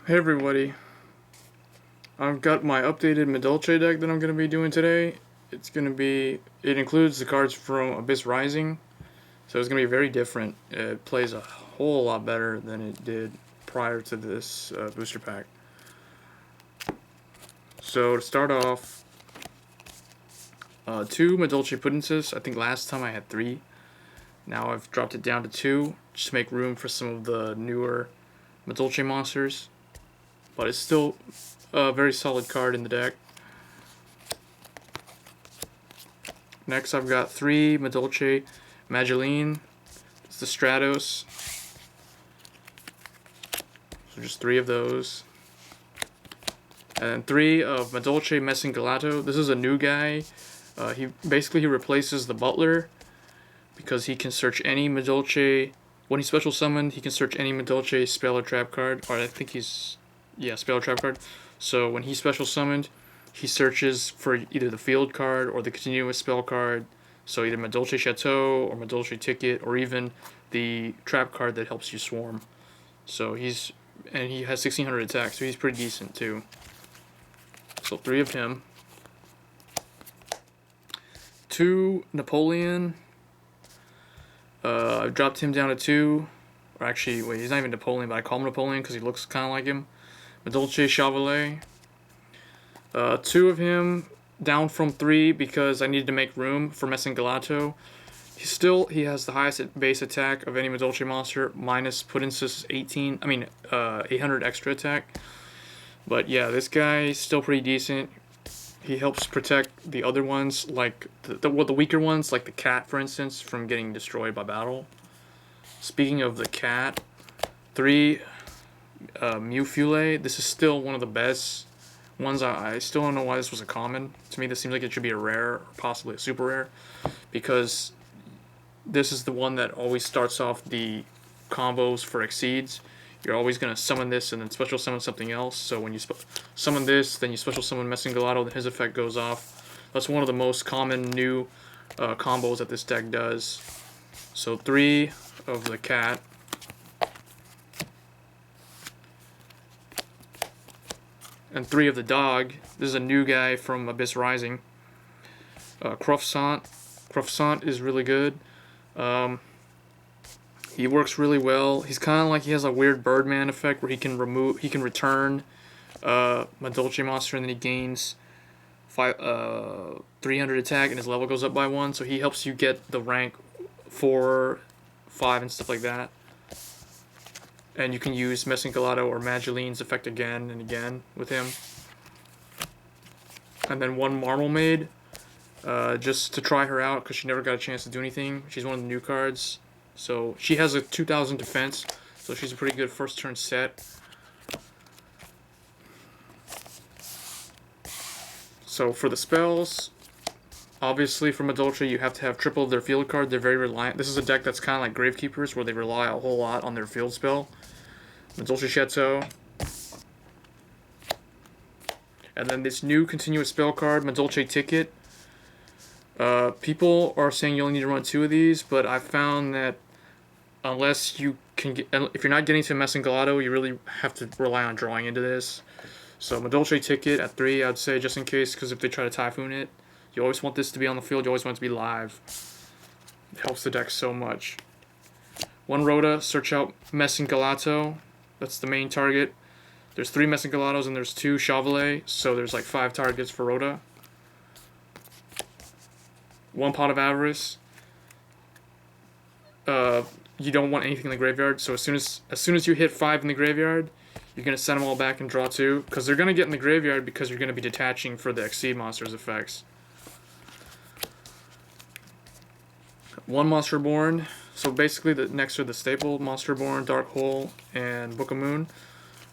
Hey everybody, I've got my updated Madolche deck that I'm going to be doing today. It includes the cards from Abyss Rising, so it's going to be very different. It plays a whole lot better than it did prior to this booster pack. So to start off, 2 Madolche Puddingcess. I think last time I had 3. Now I've dropped it down to 2, just to make room for some of the newer Madolche monsters. But it's still a very solid card in the deck. Next I've got 3 Madolche Magileine. It's the Stratos. So just 3 of those. And then 3 of Madolche Messengelato. This is a new guy. He replaces the Butler because he can search any Madolche. When he's special summoned, he can search any Madolche spell or trap card. Or I think he's... yeah, spell or trap card. So when he's special summoned, he searches for either the field card or the continuous spell card. So either Madolche Chateau or Madolche Ticket or even the trap card that helps you swarm. So he has 1600 attack, so he's pretty decent too. So 3 of him. 2 Napoleon. I've dropped him down to 2. Or actually, wait, he's not even Napoleon, but I call him Napoleon because he looks kind of like him. Madolche Chouxvalier. 2 of him down from 3 because I needed to make room for Messengelato. He has the highest base attack of any Madolche monster, minus Puddingcess 800 extra attack. But yeah, this guy is still pretty decent. He helps protect the other ones, like the weaker ones, like the cat, for instance, from getting destroyed by battle. Speaking of the cat, 3 Mewfeuille. This is still one of the best ones. I still don't know why this was a common. To me, this seems like it should be a rare, or possibly a super rare, because this is the one that always starts off the combos for Exceeds. You're always going to summon this and then special summon something else. So when you summon this, then you special summon Messengelato, then his effect goes off. That's one of the most common new combos that this deck does. So 3 of the cat. And 3 of the dog. This is a new guy from Abyss Rising. Cruffssant. Cruffssant is really good. He works really well. He's kind of like, he has a weird Birdman effect where he can return Madolche monster, and then he gains 300 attack and his level goes up by 1. So he helps you get the rank 4, 5 and stuff like that. And you can use Messengelato or Magileine's effect again and again with him. And then 1 Marmalmaide, just to try her out because she never got a chance to do anything. She's one of the new cards. So she has a 2000 defense, so she's a pretty good first turn set. So for the spells, obviously for Madolche you have to have triple of their field card. They're very reliant. This is a deck that's kind of like Gravekeepers, where they rely a whole lot on their field spell. Madolche Chateau. And then this new continuous spell card, Madolche Ticket. People are saying you only need to run 2 of these, but I found that unless you can get, if you're not getting to Messengelato, you really have to rely on drawing into this. So Madolche Ticket at 3, I'd say, just in case, because if they try to Typhoon it, you always want this to be on the field, you always want it to be live. It helps the deck so much. 1 Rhoda, search out Messengelato. That's the main target. There's 3 Messengelatos and there's 2 Chouxvalier, so there's like 5 targets for Rhoda. 1 Pot of Avarice. You don't want anything in the graveyard, so as soon as you hit 5 in the graveyard, you're gonna send them all back and draw 2, because they're gonna get in the graveyard because you're gonna be detaching for the Exceed monsters effects. 1 Monster Reborn. So basically, the next are the staple: Monster Reborn, Dark Hole, and Book of Moon.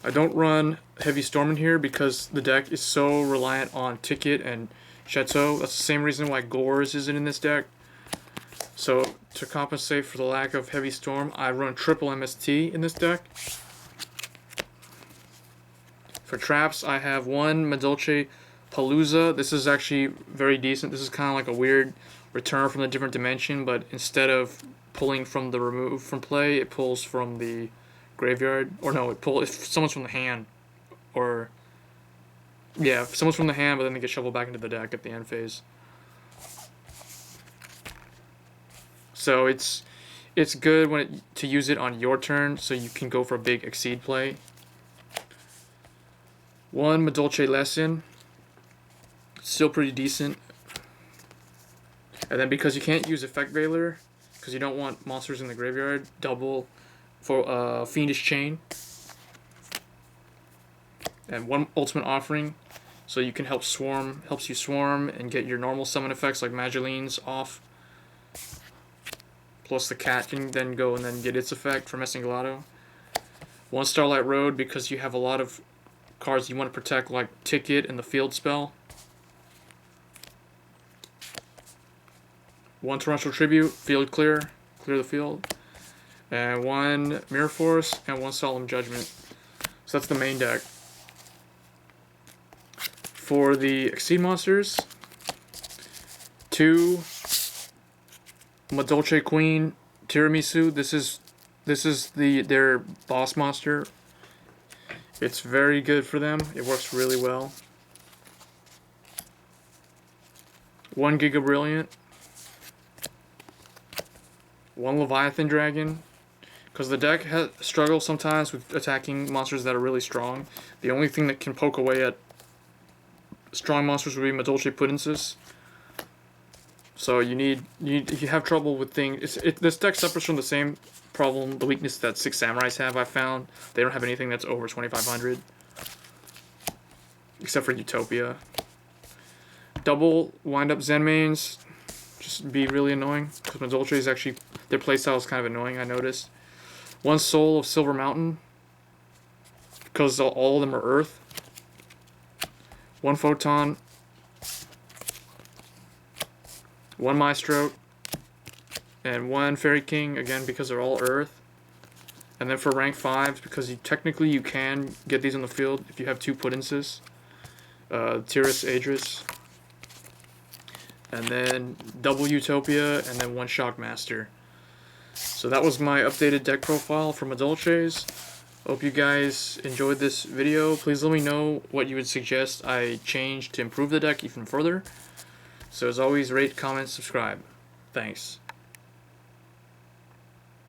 I don't run Heavy Storm in here because the deck is so reliant on Ticket and Chateau. That's the same reason why Gores isn't in this deck. So to compensate for the lack of Heavy Storm, I run triple MST in this deck. For traps, I have 1 Madolchepalooza. This is actually very decent. This is kind of like a weird return from a different dimension, but instead of pulling from the remove from play, it pulls from the graveyard. Or no, if someone's from the hand, or yeah, summons from the hand, but then they get shuffled back into the deck at the end phase. So it's good to use it on your turn, so you can go for a big Exceed play. 1 Madolche Lesson, still pretty decent. And then because you can't use Effect Veiler, because you don't want monsters in the graveyard, double for Fiendish Chain. And 1 Ultimate Offering, so you can helps you swarm and get your normal summon effects like Magiline's off. Plus the cat can then go and then get its effect for Messengelato. 1 Starlight Road, because you have a lot of cards you want to protect, like Ticket and the Field Spell. 1 Torrential Tribute, field clear the field. And 1 Mirror Force and 1 Solemn Judgement. So that's the main deck. For the Exceed monsters, 2 Madolche Queen Tiramisu. This is their boss monster. It's very good for them. It works really well. 1 Giga-Brilliant. 1 Leviathan Dragon. Because the deck struggles sometimes with attacking monsters that are really strong. The only thing that can poke away at strong monsters would be Madolche Puddingcess. So you have trouble with things. This deck suffers from the same problem, the weakness that 6 Samurais have. I found they don't have anything that's over 2,500, except for Utopia. Double Wind-up Zenmaines, just be really annoying because Madolche is actually, their playstyle is kind of annoying. I noticed. 1 Soul of Silvermountain, because all of them are Earth. 1 Photon. 1 Maestroke. And 1 Fairy King, again because they're all Earth. And then for rank 5s, because technically you can get these on the field if you have 2 Puddingcess. Tiras, Adreus. And then double Utopia, and then 1 Shockmaster. So that was my updated deck profile for Madolches. Hope you guys enjoyed this video. Please let me know what you would suggest I change to improve the deck even further. So as always, rate, comment, subscribe. Thanks.